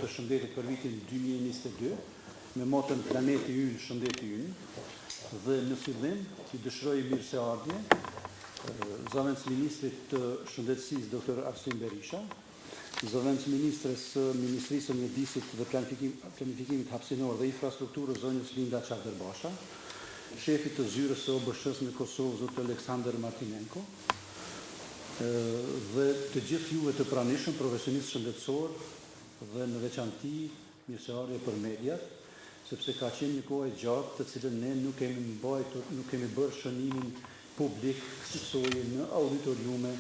të shëndetit për vitin 2022 me moton Planeti ynë, shëndeti ynë, dhe në fillim që dëshiroj mirëseardhje zëvendës ministrit të shëndetësisë Dr. Arsim Berisha, zëvendës ministres së Ministrisë së Mjedisit dhe Planifikimit Hapësinor dhe Infrastrukturës zonjës Linda Çavderbasha, shefit të zyrës së OBSH-s në Kosovë zot Aleksandr Martinenko, dhe të gjithë juve të pranishëm, profesionistë shëndetësor dhe në veçanti mirëseardhje për mediat, sepse ka qenë një kohë e gjatë të cilën ne nuk kemi bërë shënimin publik kësaj në auditoriume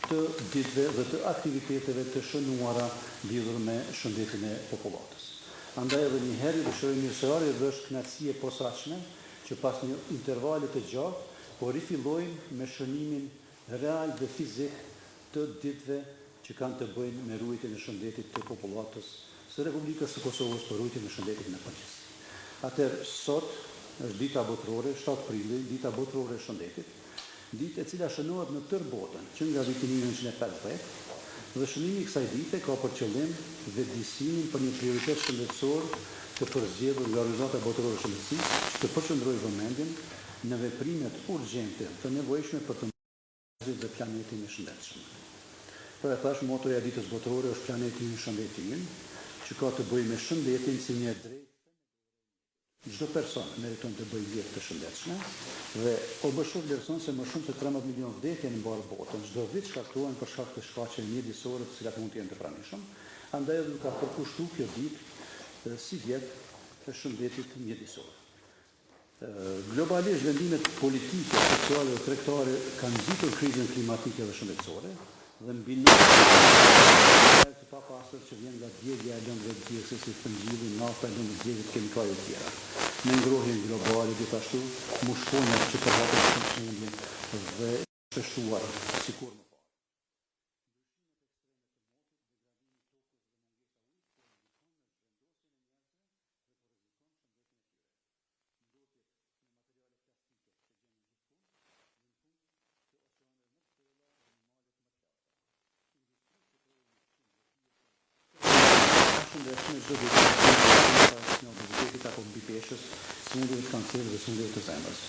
të ditëve dhe të aktiviteteve të shënuara lidhur me shëndetin e popullatës. Andaj edhe një herë dëshiroj mirëseardhje dhe është kënaqësi e posaçme që pas një intervale të gjatë po rifillojmë me shënimin real dhe fizik të ditëve që kanë të bëjnë me ruajtjen e shëndetit të popullatës së Republikës së Kosovës për ruajtjen e shëndetit në përgjithësi. Atëherë sot është Dita Botërore, 7 prilli, Dita Botërore e shëndetit, ditë e cila shënohet në tërë botën, që nga viti 1950, dhe shënimi i kësaj dite ka për qëllim vetëdijsimin për një prioritet shëndetësor të përzgjedhur nga Organizata Botërore e Shëndetësisë, që të përqendrojë vëmendjen në veprimet urgjente të nevojshme për të dhe planetin e shëndetshëm. Pra e thash, motoja e ditës botërore është planeti i shëndeti ynë, që ka të bëjë me shëndetin si një drejtë. Çdo person meriton të bëjë jetë të shëndetshme dhe OBSH vlerëson se më shumë se 13 milion vdekje në mbar botën çdo vit shkaktohen për shkak të shkaqeve mjedisore të cilat mund të jenë të pranishëm. Andaj edhe ka përkushtuar kjo ditë si vjet të shëndetit mjedisor. Globalisht vendimet politike, sociale dhe tregtare kanë nxitur krizën klimatike dhe shëndetësore dhe mbi të papastër që vjen nga djegja e lëndëve të dioksidit të fëngjillit, nafta e lëndëve të kimikale të tjera. Me ngrohjen globale gjithashtu, mushkonjat që përhapin sëmundje dhe të shtuar sikur më parë. Shëndetshme çdo ditë në obezitet apo mbi peshës, sëmundjeve të kancerit dhe sëmundjeve të zemrës.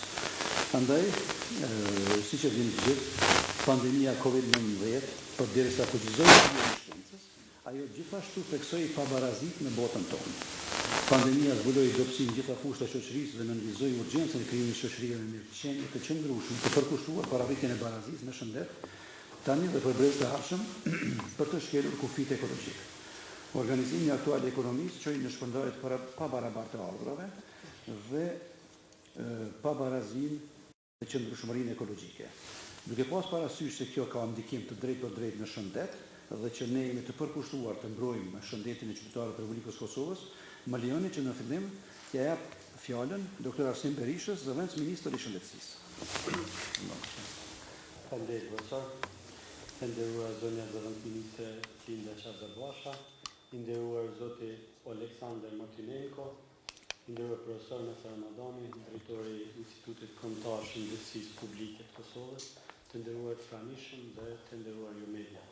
Andaj, siç e dini të gjithë, pandemia COVID-19, përderisa fuqizoi dijen e shkencës, ajo gjithashtu theksoi pabarazit në botën tonë. Pandemia zbuloi dobësinë gjitha fushët e shoqërisë dhe nënvizoi urgjencën e krijimit të shoqërive me mirëqenie të qëndrueshme të përkushtuar për arritjen e barazisë në shëndet, tani dhe për brez të ardhshëm për të shkelur kufijtë ekologjike. Organizimi aktual i ekonomisë çoi në shpërndarje të pabarabartë të ardhurave dhe pabarazim në qëndrueshmërinë ekologjike. Duke pas parasysh se kjo ka ndikim të drejtë për drejtë në shëndet dhe që ne jemi të përkushtuar të mbrojmë shëndetin e qytetarëve të Republikës Kosovës, më lejoni që në fillim t'ia jap fjalën Dr. Arsim Berishës, zëvendës ministër i shëndetësisë. Faleminderit profesor. Nderuar zonja zëvendës ministre Linda Çavderbasha, nderuar zoti Aleksandr Martinenko, nderuar profesor Mesar Ramadani, drejtori i Institutit Kombëtar Shëndetësisë Publike të Kosovës, të nderuar të pranishëm dhe të nderuar ju media.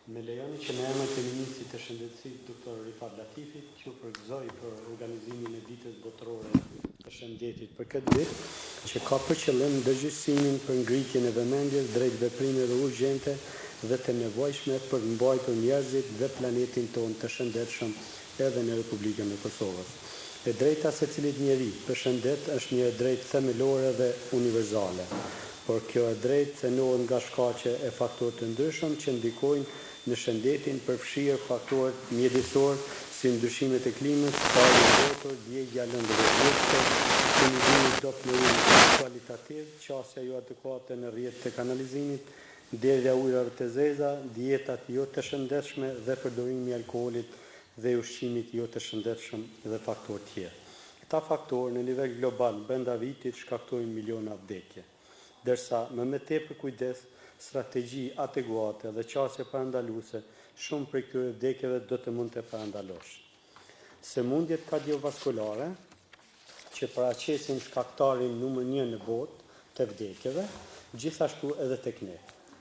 Me lejoni që në emër të Ministrit të Shëndetësisë Dr. Rifat Latifit, që përgëzoj për organizimin e ditës botërore të shëndetit për këtë vit, që ka për qëllim ndërgjegjësimin për ngritjen e vëmendjes drejt veprimeve urgjente dhe të nevojshme për mbajtur njerëzit dhe planetin tonë të shëndetshëm edhe në Republikën e Kosovës. E drejta secilit njeri për shëndet është një drejtë themelore dhe universale, por kjo e drejtë cënohet nga shkaqe e faktorë të ndryshëm që ndikojnë në shëndetin përfshirë faktorët mjedisor si ndryshimet e klimës, pari botor, djegja lëndëve djegëse, furnizimi i doplorit kualitativ, qasja jo adekuate në rrjetet e kanalizimit, derdhja ujrave të zeza, dietat jo të shëndetshme dhe përdorimi i alkoolit dhe ushqimit jo të shëndetshëm dhe faktorë tjerë. Këta faktorë në nivel global brenda vitit shkaktojnë miliona vdekje, ndërsa me tepër kujdes, strategji adekuate dhe qasje parandaluese, shumë prej këtyre vdekjeve do të mund të parandalosh. Sëmundjet kardiovaskulare, që paraqesin shkaktarin numër 1 në botë të vdekjeve, gjithashtu edhe tek ne.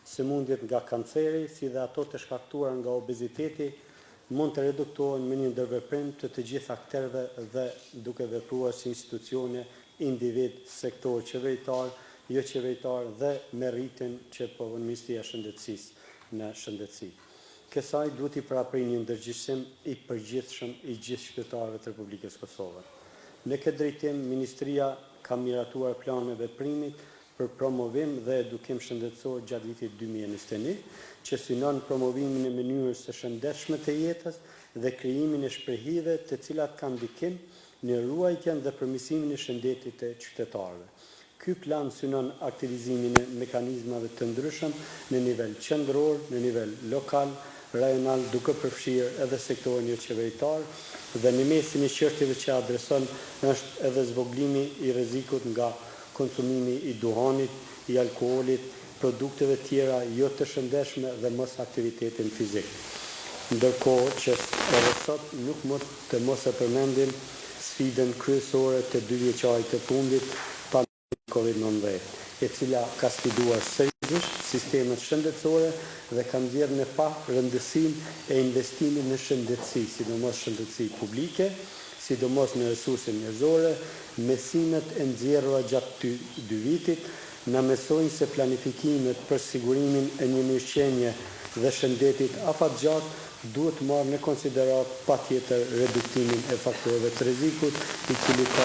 Sëmundjet nga kanceri, si dhe ato të shkaktuara nga obeziteti, mund të reduktohen me një ndërveprim të gjithë akterëve dhe duke vepruar si institucione, individ, sektor qeveritar, jo qeveritar dhe me rritin që po Ministria e Shëndetësisë në shëndetësi. Kësaj duhet i paraprin një ndërgjegjësim i përgjithshëm i gjithë qytetarëve të Republikës Kosovë. Në këtë drejtim, Ministria ka miratuar plane veprimit për promovim dhe edukim shëndetësor gjatë vitit 2021, që synon promovimin e mënyrës së shëndetshme të jetës dhe krijimin e shprehive të cilat kanë ndikim në ruajtjen dhe përmirësimin e shëndetit të qytetarëve. Ky plan synon aktivizimin e mekanizmave të ndryshëm në nivel qendror, në nivel lokal, rajonal, duke përfshirë edhe sektorin jo qeveritar dhe në mesin e çështjeve që adreson është edhe zvoglimi i rrezikut nga konsumimi i duhanit, i alkoolit, produkteve tjera jo të shëndetshme dhe mos aktivitetin fizik. Ndërkohë që edhe sot nuk mund të mos e përmendim sfidën kryesore të 2 vjeçarit të fundit pandemi COVID-19, e cila ka sfiduar seriozisht sistemet shëndetësore dhe ka nxjerrë në pa rëndësinë e investimit në shëndetësi, sidomos shëndetësi publike, sidomos në resurse njerëzore. Mesimet e nxjerrura gjatë 2 vitit na mësojnë se planifikimet për sigurimin e një mirëqenie dhe shëndetit afatgjatë duhet marrë në konsiderat patjetër reduktimin e faktorëve të rrezikut, i cili ka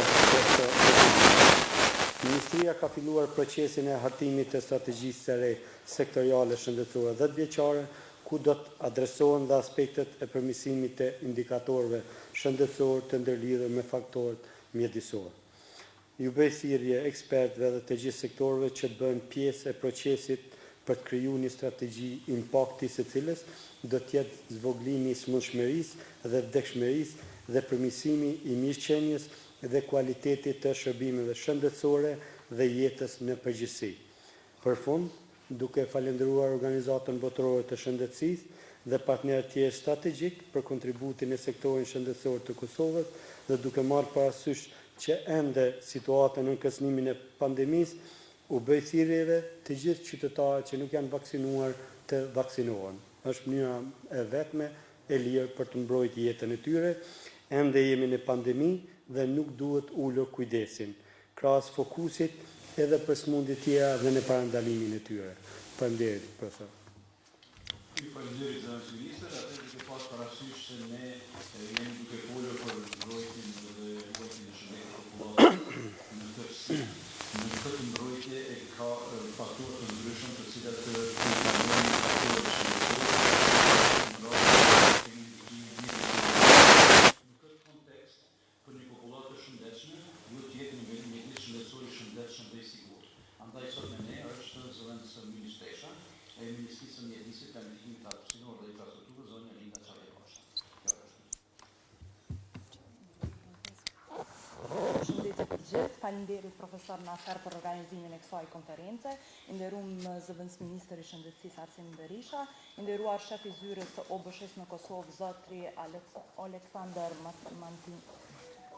Ministria ka filluar procesin e hartimit të strategjisë së re sektoriale shëndetësore 10 vjeçare, ku do të adresohen dhe aspektet e përmirësimit të indikatorëve shëndetësor të ndërlidhur me faktorët mjedisorë. Ju bëj thirrje ekspertëve dhe të gjithë sektorëve që të bëhen pjesë e procesit për të krijuar një strategji impakti së cilës do të jetë zvoglimi i smundshmërisë dhe vdekshmërisë dhe përmirësimi i mirëqenies dhe kualitetit të shërbimeve shëndetësore dhe jetës në përgjithësi. Për fund, duke falendëruar Organizatën Botërore të Shëndetësisë dhe partnerët tjerë strategjik për kontributin e sektorit shëndetësor të Kosovës dhe duke marrë parasysh që ende situata në nënkësnimin e pandemisë, u bëj thirrjeve të gjithë qytetarët që nuk janë vaksinuar të vaksinohen. Është mënyra e vetme e lirë për të mbrojtur jetën e tyre. Ende jemi në pandemi dhe nuk duhet ulur kujdesin, krahas fokusit edhe për sëmundje tjera dhe në parandalimin e tyre. Faleminderit, profesor. Faleminderit zëvendës ministër, atë duke pas parasysh se ne jemi duke folur për mbrojtjen dhe ruajtjen e shëndetit popullatës në tërësi. Në këtë mbrojtje e ka faktorë të ndryshëm të cilat të funksionojnë faktorët shëndetësore. Duhet të jetë një mjedis shëndetësor i shëndetshëm dhe i sigurt. Andaj sot me ne është zëvendës ministresha e Ministrisë së Mjedisit, Planifikimit Hapësinor dhe Infrastrukturës, zonja Dita Botërore. Shëndetit të gjithë, faleminderit profesor Naser për organizimin e kësaj konference, nderuar zëvendës ministër i Shëndetësisë Arsim Berisha, nderuar shef i zyrës së OBSH-s në Kosovë zotri Aleksandar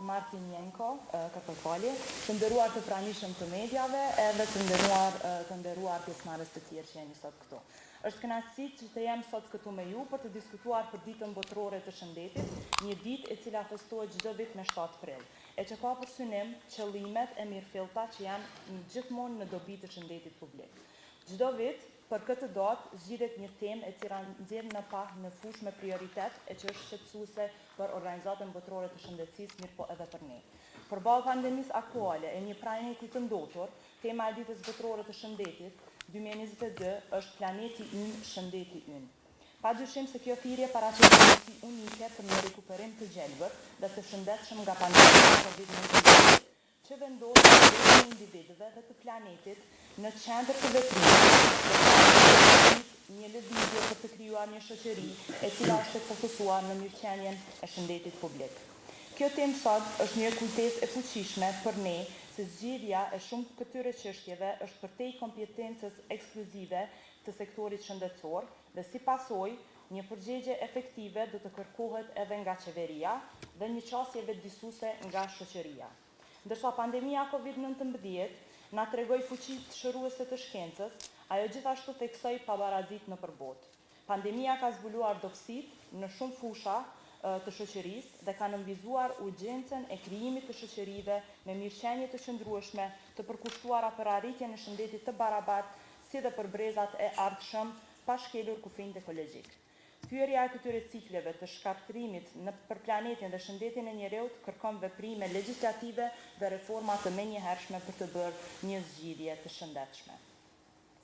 Martinenko, të nderuar të pranishëm të mediave edhe të nderuar pjesëmarrës të tjerë që jeni sot këtu. Është kënaqësi që të jem sot këtu me ju për të diskutuar për ditën botërore të shëndetit, një ditë e cila festohet çdo vit me 7 prill, e që ka për synim qëllimet e mirëfillta që janë gjithmonë në dobi të shëndetit publik. Çdo vit për këtë datë zgjidhet një temë e cila nxjerr në fushë me prioritet e që është shqetësuese për Organizatën Botërore të Shëndetësisë, mirë po edhe për ne. Përballë pandemisë aktuale e një planeti të ndotur, tema e ditës botërore të shëndetit 2022 është Planeti ynë, shëndeti ynë. Padyshim se kjo thirrje paraqet mundësi unike për një rikuperim të gjelbër dhe të shëndetshëm nga pandemia e COVID-19, që vendos shëndetin e individëve dhe të planetit në qendër të veprimit, një lëvizje për të krijuar një shoqëri e cila është fokusuar në mirëqenien e shëndetit publik. Kjo temë sot është një kujtesë e fuqishme për ne se zgjidhja e shumë këtyre çështjeve është përtej kompetencës ekskluzive të sektorit shëndetësor dhe si pasojë një përgjigje efektive do të kërkohet edhe nga qeveria dhe një qasje vetëdijsuese nga shoqëria. Ndërsa pandemia COVID-19 na tregoi fuqi shëruese të shkencës, ajo gjithashtu theksoi pabarazit në përbot. Pandemia ka zbuluar dogësitë në shumë fusha të shoqërisë dhe ka nënvizuar urgjencën e krijimit të shoqërive me mirëqenie të qëndrueshme, të përkushtuara për arritjen e shëndetit të barabartë, si dhe për brezat e ardhshëm, pa shkelur kufijnë ekologjik. Thyerja e këtyre cikleve të shkatërimit për planetin dhe shëndetin e njerëzit kërkon veprime legjislative dhe reforma të menjëhershme për të bërë një zgjidhje të shëndetshme.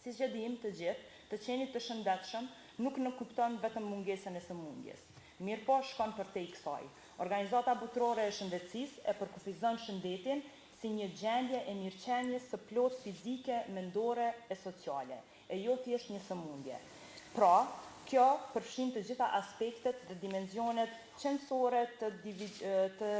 Siç e dimë të gjithë, të qenit të shëndetshëm nuk kupton vetëm mungesën e sëmundjes. Mirëpo shkon përtej kësaj. Organizata Botërore e Shëndetësisë e përkufizon shëndetin si një gjendje e mirëqenies së plot fizike, mendore e sociale, e jo thjesht një sëmundje. Pra, kjo përfshin të gjitha aspektet dhe dimensionet qendrore të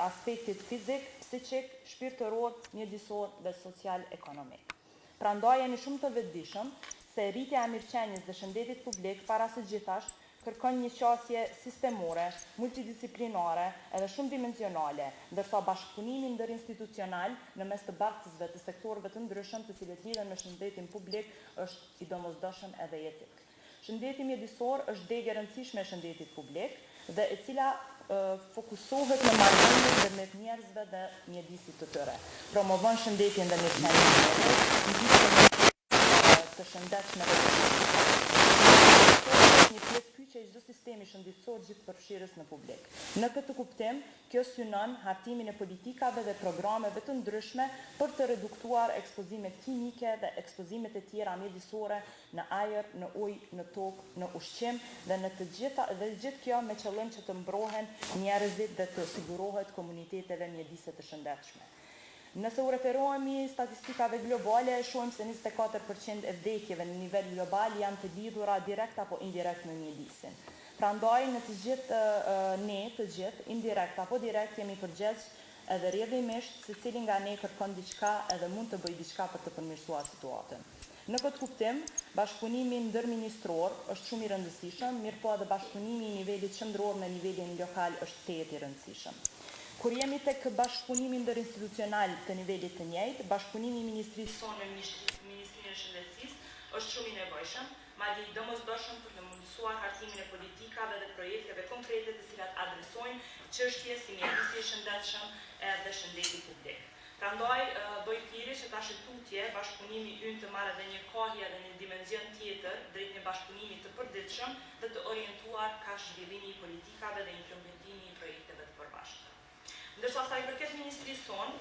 aspektit fizik, psiqik, shpirtëror, mjedisor dhe social-ekonomik. Prandaj jeni shumë të vetëdijshëm se rritja e mirëqenies dhe shëndetit publik para së gjithashт kërkon një qasje sistemore, multidisciplinare edhe shumë dimensionale, ndërsa bashkëpunimi ndërinstitucional në mes të bartësve të sektorëve të ndryshëm të cilët lidhen me shëndetin publik është i domosdoshëm edhe etik. Shëndeti mjedisor është degë e rëndësishme e shëndetit publik dhe e cila fokusohet në marrëdhënien ndërmjet njerëzve dhe mjedisit të tyre. Promovon shëndetin dhe mirëqenien e njerëzve, ndihmon të shëndetshme dhe një pjesë kyçe e çdo sistemi shëndetësor gjithëpërfshirës në publik. Në këtë kuptim, kjo synon hartimin e politikave dhe programeve të ndryshme për të reduktuar ekspozimet kimike dhe ekspozimet e tjera mjedisore në ajër, në ujë, në tokë, në ushqim dhe në gjithë kjo me qëllim që të mbrohen njerëzit dhe të sigurohet komuniteteve mjedise të shëndetshme. Nëse u referohemi statistikave globale, shohim se 24% e vdekjeve në nivel global janë të lidhura direkt apo indirekt me mjedisin. Prandaj në të gjithë, indirekt apo direkt jemi përgjegjës edhe rrjedhimisht se cili nga ne kërkon diçka edhe mund të bëjë diçka për të përmirësuar situatën. Në këtë kuptim, bashkëpunimi ndërministror është shumë i rëndësishëm, mirëpo edhe bashkëpunimi i nivelit qendror me nivelin lokal është tetë i rëndësishëm. Kur jemi tek bashkëpunimi ndërinstitucional të nivelit të njëjtë, bashkëpunimi i ministrisë sonë me Ministrinë e Shëndetësisë është shumë i nevojshëm, madje i domosdoshëm për të mundësuar hartimin e politikave dhe projekteve konkrete të cilat adresojnë çështje si mjedisi i shëndetshëm dhe shëndeti publik. Prandaj bëj thirrje që tash tutje bashkëpunimi ynë të marrë edhe një kohë dhe një dimension tjetër drejt një bashkëpunimi të përditshëm dhe të orientuar ka zhvillimi i politikave dhe implementimi i projekteve të përbashkëta. Ndërsa sa i përket ministrisë sonë,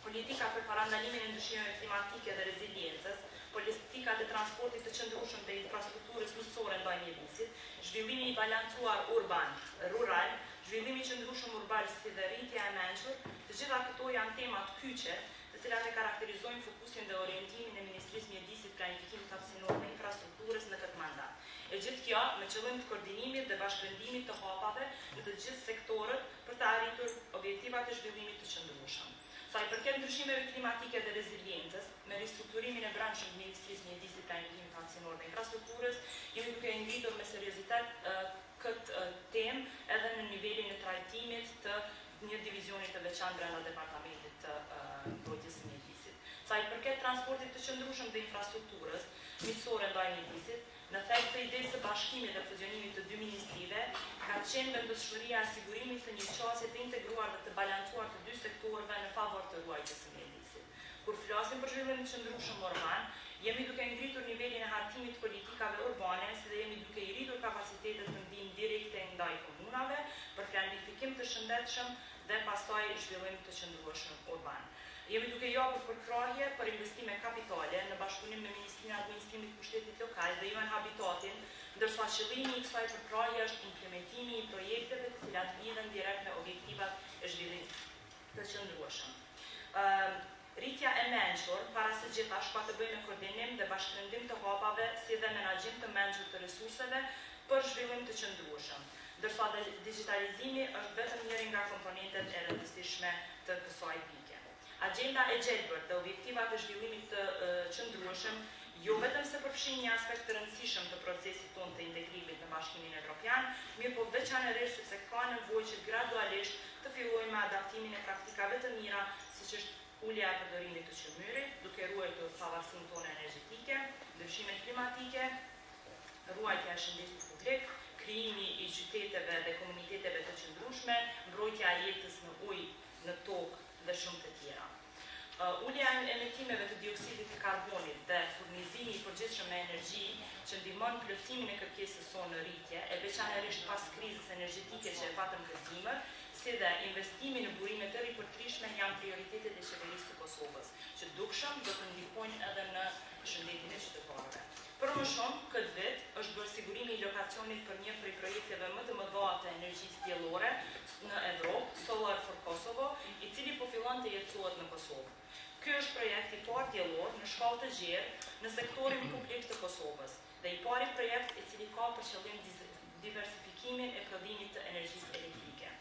politika për parandalimin e ndryshimeve klimatike dhe reziliencës, politikat e transportit të qëndrueshëm dhe infrastrukturës mësore ndaj mjedisit, zhvillimi i balancuar urban-rural, zhvillimi i qëndrueshëm urban si dhe rritja e mençur, të gjitha këto janë tema të kyçe, të cilat e karakterizojnë fokusin dhe orientimin e Ministrisë Mjedisit, Planifikimit Hapësinor dhe Infrastrukturës në këtë mandat. E gjithë kjo me qëllim të koordinimit dhe bashkëvendimit të hapave në të gjithë sektorët për të arritur objektivat e zhvillimit të qëndrueshëm. Sa i përket ndryshimeve klimatike dhe reziliencës, me ristrukturimin e branshëm të Ministrisë Mjedisit, Planifikimit Hapësinor dhe Infrastrukturës, jemi duke ngritur me seriozitet këtë temë edhe në nivelin e trajtimit të një divizionit të veçantë brenda departamentit të mbrojtjes së mjedisit. Sa i përket transportit të qëndrueshëm dhe infrastrukturës miqësore ndaj mjedisit, në thelb të idesë së bashkimit dhe fuzionimit të dy ministrive, ka qenë vendosmëria e sigurimit të një qasje të integruar dhe të balancuar të dy sektorëve në favor të ruajtjes së mjedisit. Kur flasim për zhvillimin të qëndrueshëm urban, jemi duke ngritur nivelin e hartimit të politikave urbane, si dhe jemi duke i rritur kapacitetet të ndihmë direkte ndaj komunave për planifikim të shëndetshëm dhe pastaj zhvillim të qëndrueshëm urban. Jemi duke japur përkrahje për investime kapitale në bashkëpunim me Ministrinë e Administrimit të Pushtetit Lokal dhe UN Habitatin, ndërsa qëllimi i kësaj përkrahje është implementimi i projekteve të cilat lidhen direkt me objektivat e zhvillimit të qëndrueshëm. Rritja e mençur para së gjithashtu ka të bëjë me koordinim dhe bashkëvendim të hapave si dhe menaxhim të mençur të resurseve për zhvillim të qëndrueshëm, ndërsa digitalizimi është vetëm njëri nga komponentet e rëndësishme të kësaj pike. Agenda e gjelbër dhe objektivat e zhvillimit të qëndrueshëm jo vetëm se përfshin një aspekt të rëndësishëm të procesit tonë të integrimit në Bashkimin Evropian, mirë po veçanërisht sepse ka nevojë që gradualisht të fillojmë me adaptimin e praktikave të mira, siç është ulja e përdorimit të qymyrit, duke ruajtur pavarësinë tonë energjetike, ndryshimet klimatike, ruajtja e shëndetit publik, krijimi I qyteteve dhe komuniteteve të qëndrueshme, mbrojtja e jetës në ujë, në tokë dhe shumë të tjera. Ulja e emetimeve të dioksidit të karbonit dhe furnizimi I përgjithshëm me energji që ndihmon plotësimin e kërkesës sonë në rritje, e veçanërisht pas krizës energjetike që e patëm këtë dimër, si dhe investimi në burime të ripërtrishme janë prioritetet e qeverisë së Kosovës, që dukshëm do të ndihmojnë edhe në shëndetin e qytetarëve. Për më shumë, këtë vit është bërë sigurimi I lokacionit për një prej projekteve më të mëdha të energjisë diellore në Evropë, Solar for Kosovo, I cili po fillon të jetësohet në Kosovë. Ky është projekt I parë diellor në shkallë të gjerë në sektorin publik të Kosovës dhe I pari projekt I cili ka për qëllim diversifikimin e prodhimit të energjisë elektrike.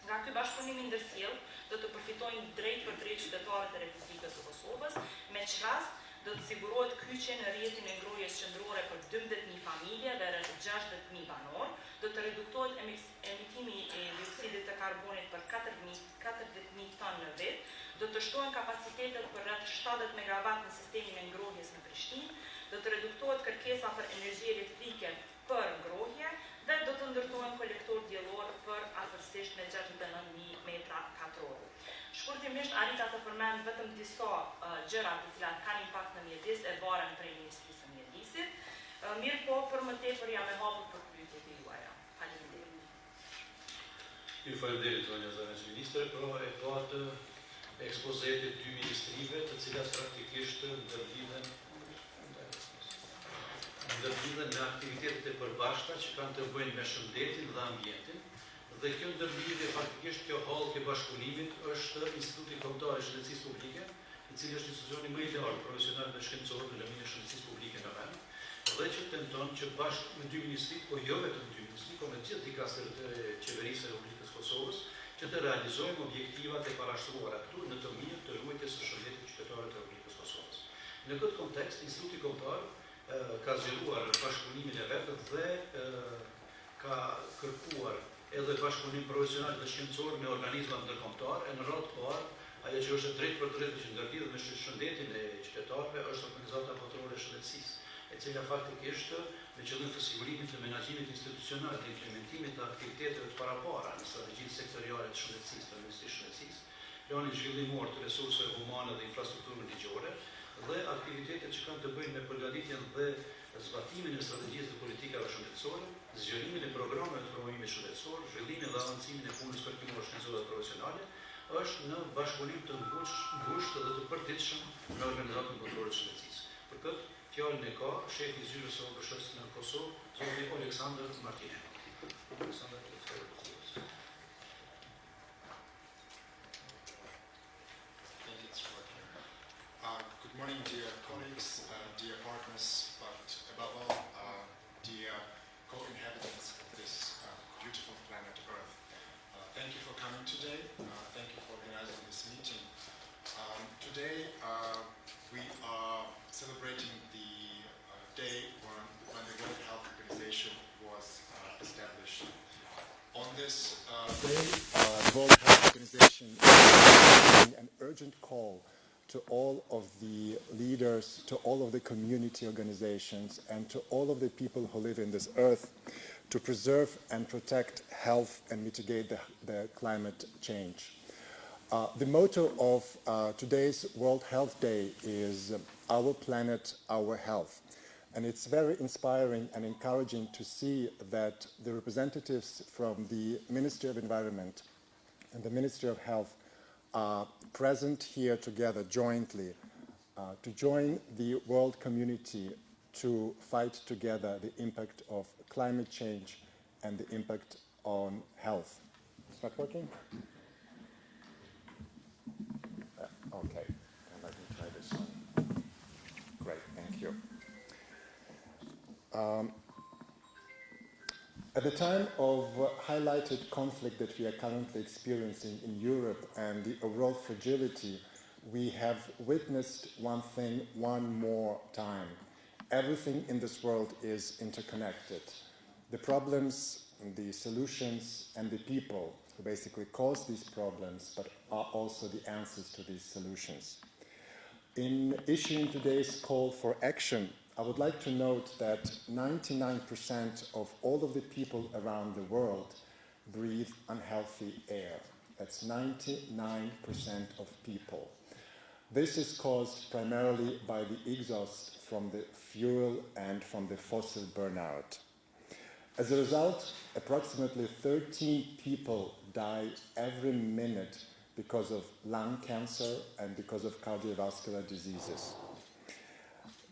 Nga ky bashkëpunim I ndërsjellë do të përfitojnë drejt për drejt qytetarët e Republikës së Kosovës, me që rast do të sigurohet kyçje në rrjetin e ngrohjes qendrore për 12.000 familje dhe rreth 60.000 banor, do të reduktohet emitimi I dioksidit të karbonit për 40.000 ton në vit, do të shtohen kapacitetet për rreth 70 MW në sistemin e ngrohjes në Prishtinë, do të reduktohet kërkesa për energji elektrike për ngrohje dhe do të ndërtohen kolektor diellor për afërsisht me 69.000 metra katror. Shkurtimisht arrita të përmend vetëm disa gjëra të cilat kanë impakt në mjedis e varen prej Ministrisë së Mjedisit. Mirë po, për më tepër jam e hapur për pyetjet e juaja. Faleminderit. Ju faleminderit, zonja Zëvendës Ministre, për e patë ekspozetet e dy ministrive, të cilat praktikisht ndërlidhen me aktivitetet e përbashkëta që kanë të bëjnë me shëndetin dhe ambientin. Dhe kjo ndërlidhje, faktikisht kjo hall të bashkëpunimit është Instituti Kombëtar I Shëndetësisë Publike, I cili është institucioni më I lartë profesional dhe shkencor në lëmin e shëndetësisë publike në vend, dhe që tenton që bashkë me dy ministrit, po jo vetëm dy ministrit, po me gjithë dikastërët e qeverisë e Republikës Kosovës, që të realizojmë objektivat e parashtruara këtu në të mirë të ruajtjes së shëndetit qytetarëve të Republikës Kosovës. Në këtë kontekst, Instituti Kombëtar ka zgjeruar bashkëpunimin e vet dhe ka kërkuar edhe bashkëpunim profesional dhe shkencor me organizmat ndërkombëtar, e në radhë të parë, ajo që është drejt për drejt që ndërlidhet me shëndetin e qytetarëve është Dita Botërore e shëndetësisë, e cila faktikisht me qëllim të sigurimit të menaxhimit institucional dhe implementimit të aktiviteteve të parapara në strategjitë sektoriale të shëndetësisë të Ministrisë së Shëndetësisë, planin zhvillimor të resurseve humane dhe infrastrukturën ligjore dhe aktivitetet që kanë të bëjnë me përgatitjen dhe zbatimin e strategjisë dhe politikave shëndetësore, zgjerimin e programeve të promovimit shëndetësor, zhvillimin dhe avancimin e punës kërkimore shkencore dhe profesionale, është në bashkëpunim të ngushtë dhe të përditshëm me organizatën kombëtare të shëndetësisë. Për këtë, fjalën e ka shefi I zyrës së OBSH-s në Kosovë, zoti Aleksandër Martinenko. Good morning, dear colleagues, dear partners, but above all, dear co-inhabitants of this beautiful planet Earth. Thank you for coming today. Thank you for organizing this meeting. Today, we are celebrating the day when the World Health Organization was established. On this day, the World Health Organization is making an urgent call to all of the leaders, to all of the community organizations, and to all of the people who live in this earth to preserve and protect health and mitigate the climate change. The motto of today's World Health Day is Our Planet, Our Health. And it's very inspiring and encouraging to see that the representatives from the Ministry of Environment and the Ministry of Health are present here together jointly to join the world community to fight together the impact of climate change and the impact on health. It's not working? Okay, let me try this one. Great, thank you. At the time of highlighted conflict that we are currently experiencing in Europe and the overall fragility, we have witnessed one thing one more time. Everything in this world is interconnected. The problems, the solutions, and the people who basically cause these problems, but are also the answers to these solutions. In issuing today's call for action, I would like to note that 99% of all of the people around the world breathe unhealthy air. That's 99% of people. This is caused primarily by the exhaust from the fuel and from the fossil burnout. As a result, approximately 13 people die every minute because of lung cancer and because of cardiovascular diseases.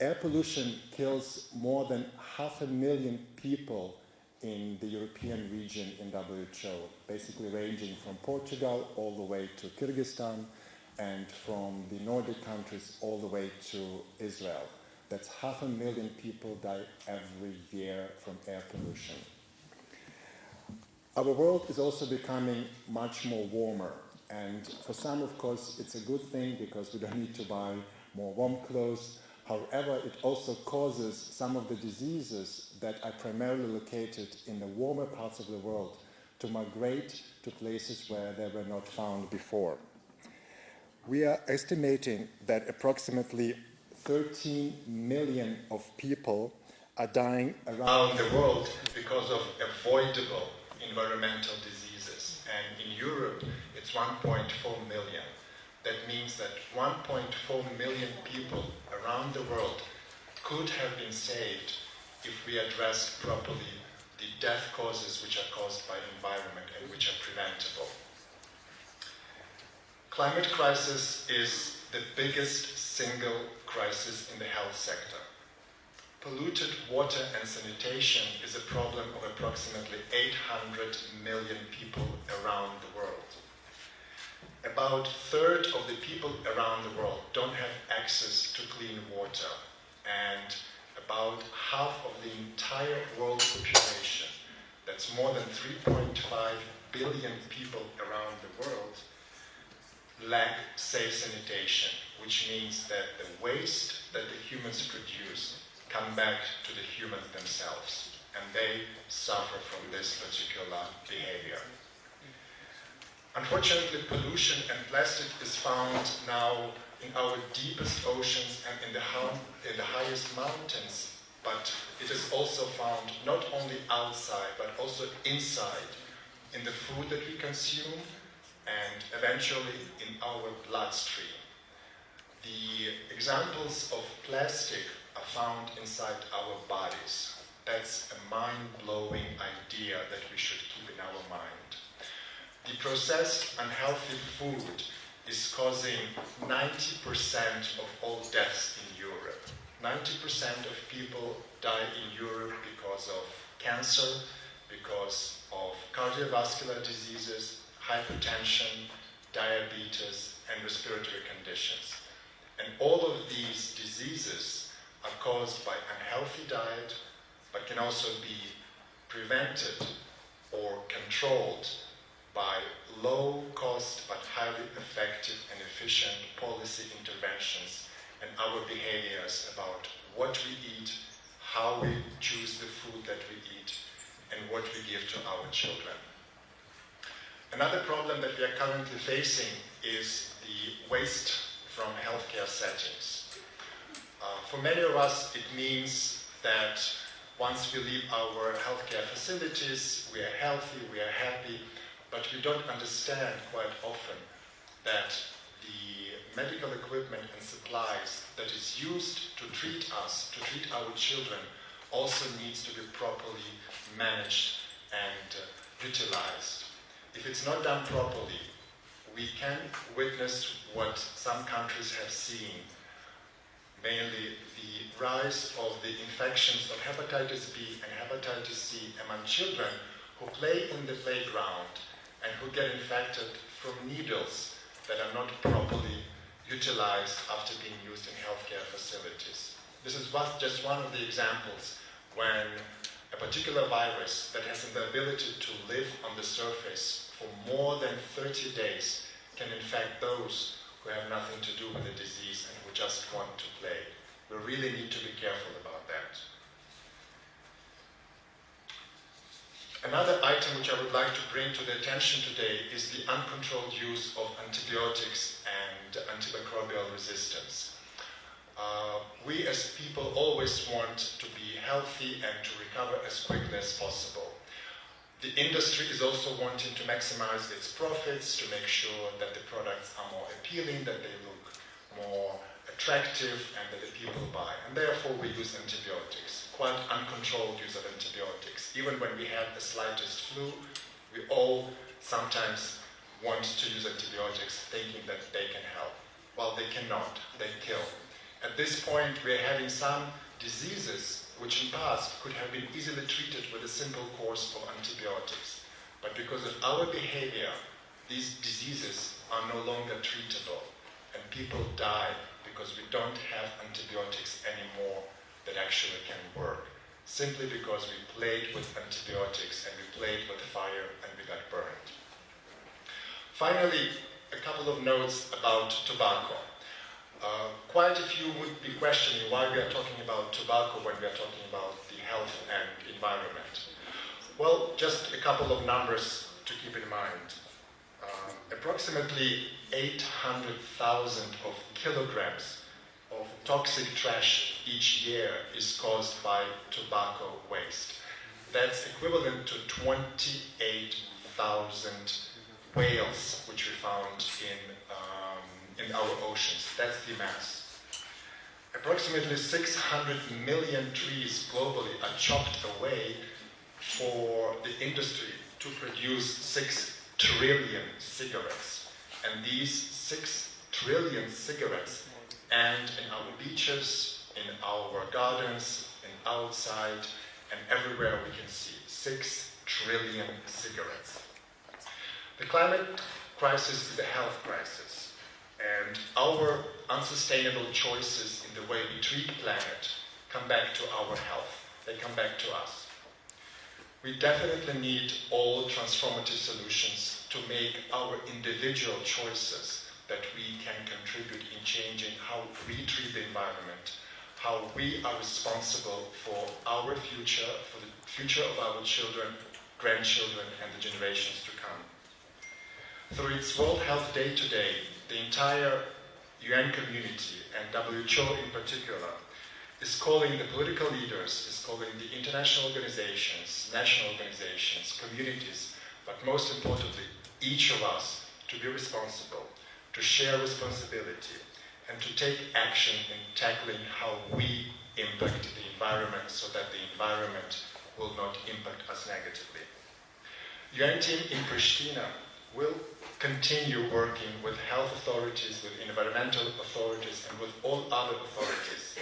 Air pollution kills more than 500,000 people in the European region in WHO, basically ranging from Portugal all the way to Kyrgyzstan and from the Nordic countries all the way to Israel. That's 500,000 people die every year from air pollution. Our world is also becoming much more warmer, and for some, of course, it's a good thing because we don't need to buy more warm clothes. However, it also causes some of the diseases that are primarily located in the warmer parts of the world to migrate to places where they were not found before. We are estimating that approximately 13 million of people are dying around the world because of avoidable environmental diseases. And in Europe, it's 1.4 million. That means that 1.4 million people around the world could have been saved if we addressed properly the death causes which are caused by environment and which are preventable. Climate crisis is the biggest single crisis in the health sector. Polluted water and sanitation is a problem of approximately 800 million people around the world. About a third of the people around the world don't have access to clean water, and about half of the entire world population, that's more than 3.5 billion people around the world, lack safe sanitation, which means that the waste that the humans produce come back to the humans themselves, and they suffer from this particular behavior. Unfortunately, pollution and plastic is found now in our deepest oceans and in the highest mountains, but it is also found not only outside, but also inside, in the food that we consume, and eventually in our bloodstream. The examples of plastic are found inside our bodies. That's a mind-blowing idea that we should keep in our mind. The processed unhealthy food is causing 90% of all deaths in Europe. 90% of people die in Europe because of cancer, because of cardiovascular diseases, hypertension, diabetes, and respiratory conditions. And all of these diseases are caused by unhealthy diet, but can also be prevented or controlled by low-cost but highly effective and efficient policy interventions and our behaviors about what we eat, how we choose the food that we eat, and what we give to our children. Another problem that we are currently facing is the waste from healthcare settings. For many of us, it means that once we leave our healthcare facilities, we are healthy, we are happy, but we don't understand quite often that the medical equipment and supplies that is used to treat us, to treat our children, also needs to be properly managed and utilized. If it's not done properly, we can witness what some countries have seen, mainly the rise of the infections of hepatitis B and hepatitis C among children who play in the playground and who get infected from needles that are not properly utilized after being used in healthcare facilities. This is just one of the examples when a particular virus that has the ability to live on the surface for more than 30 days can infect those who have nothing to do with the disease and who just want to play. We really need to be careful about that. Another item which I would like to bring to the attention today is the uncontrolled use of antibiotics and antimicrobial resistance. We as people always want to be healthy and to recover as quickly as possible. The industry is also wanting to maximize its profits, to make sure that the products are more appealing, that they look more attractive, and that the people buy. And therefore we use antibiotics, quite uncontrolled use of antibiotics. Even when we have the slightest flu, we all sometimes want to use antibiotics thinking that they can help. Well, they cannot, they kill. At this point, we're having some diseases which in past could have been easily treated with a simple course of antibiotics. But because of our behavior, these diseases are no longer treatable, and people die because we don't have antibiotics anymore that actually can work, simply because we played with antibiotics and we played with fire and we got burned. Finally, a couple of notes about tobacco. Quite a few would be questioning why we are talking about tobacco when we are talking about the health and environment. Well, just a couple of numbers to keep in mind. Approximately 800,000 of kilograms of toxic trash each year is caused by tobacco waste. That's equivalent to 28,000 whales which we found in our oceans. That's the mass. Approximately 600 million trees globally are chopped away for the industry to produce 6 trillion cigarettes. And these 6 trillion cigarettes end in our beaches, in our gardens, and outside, and everywhere we can see 6 trillion cigarettes. The climate crisis is a health crisis, and our unsustainable choices in the way we treat the planet come back to our health. They come back to us. We definitely need all transformative solutions to make our individual choices that we can contribute in changing how we treat the environment, how we are responsible for our future, for the future of our children, grandchildren, and the generations to come. Through its World Health Day today, the entire UN community, and WHO in particular, is calling the political leaders, is calling the international organizations, national organizations, communities, but most importantly, each of us to be responsible, to share responsibility, and to take action in tackling how we impact the environment so that the environment will not impact us negatively. UN team in Pristina will continue working with health authorities, with environmental authorities, and with all other authorities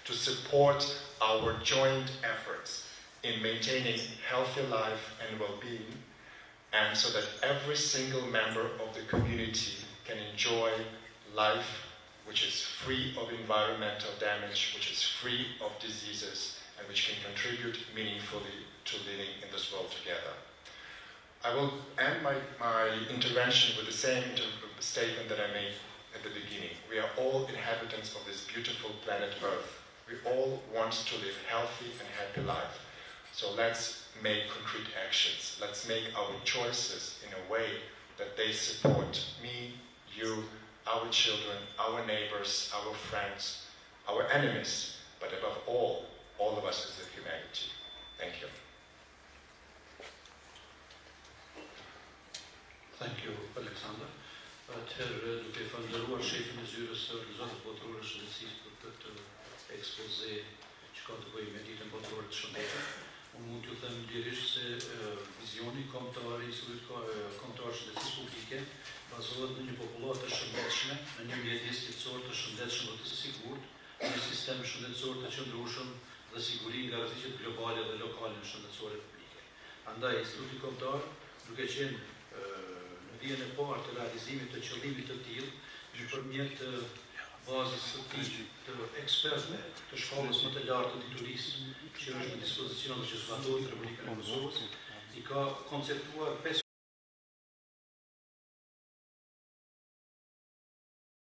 to support our joint efforts in maintaining healthy life and well-being, and so that every single member of the community can enjoy life which is free of environmental damage, which is free of diseases, and which can contribute meaningfully to living in this world together. I will end my intervention with the same statement that I made at the beginning. We are all inhabitants of this beautiful planet Earth. We all want to live healthy and happy life. So let's make concrete actions. Let's make our choices in a way that they support me, you, our children, our neighbors, our friends, our enemies, but above all of us as a humanity. Thank you. Thank you, Alexander. Atëherë duke falënderuar shefin e zyrës së Dita Botërore Shëndetësisë për këtë ekspoze që ka të bëjë me ditën botërore të shëndetit, unë mund t'ju them lirisht se vizioni kombëtar i Institutit Kombëtar Shëndetësisë Publike bazohet në një popullat të shëndetshme, në një mjedis ligjor të shëndetshëm dhe të sigurt, në një sistem shëndetësor të qëndrueshëm dhe siguri nga rreziqet globale dhe lokale në shëndetësore publike. Andaj Instituti Kombëtar, duke qenë vjen e parë të realizimit të qëllimit të tillë nëpërmjet bazës së tij të ekspertëve të shkollës më të lartë të diturisë që është në dispozicion që zbatohet në Republikën e Kosovës, i ka konceptuar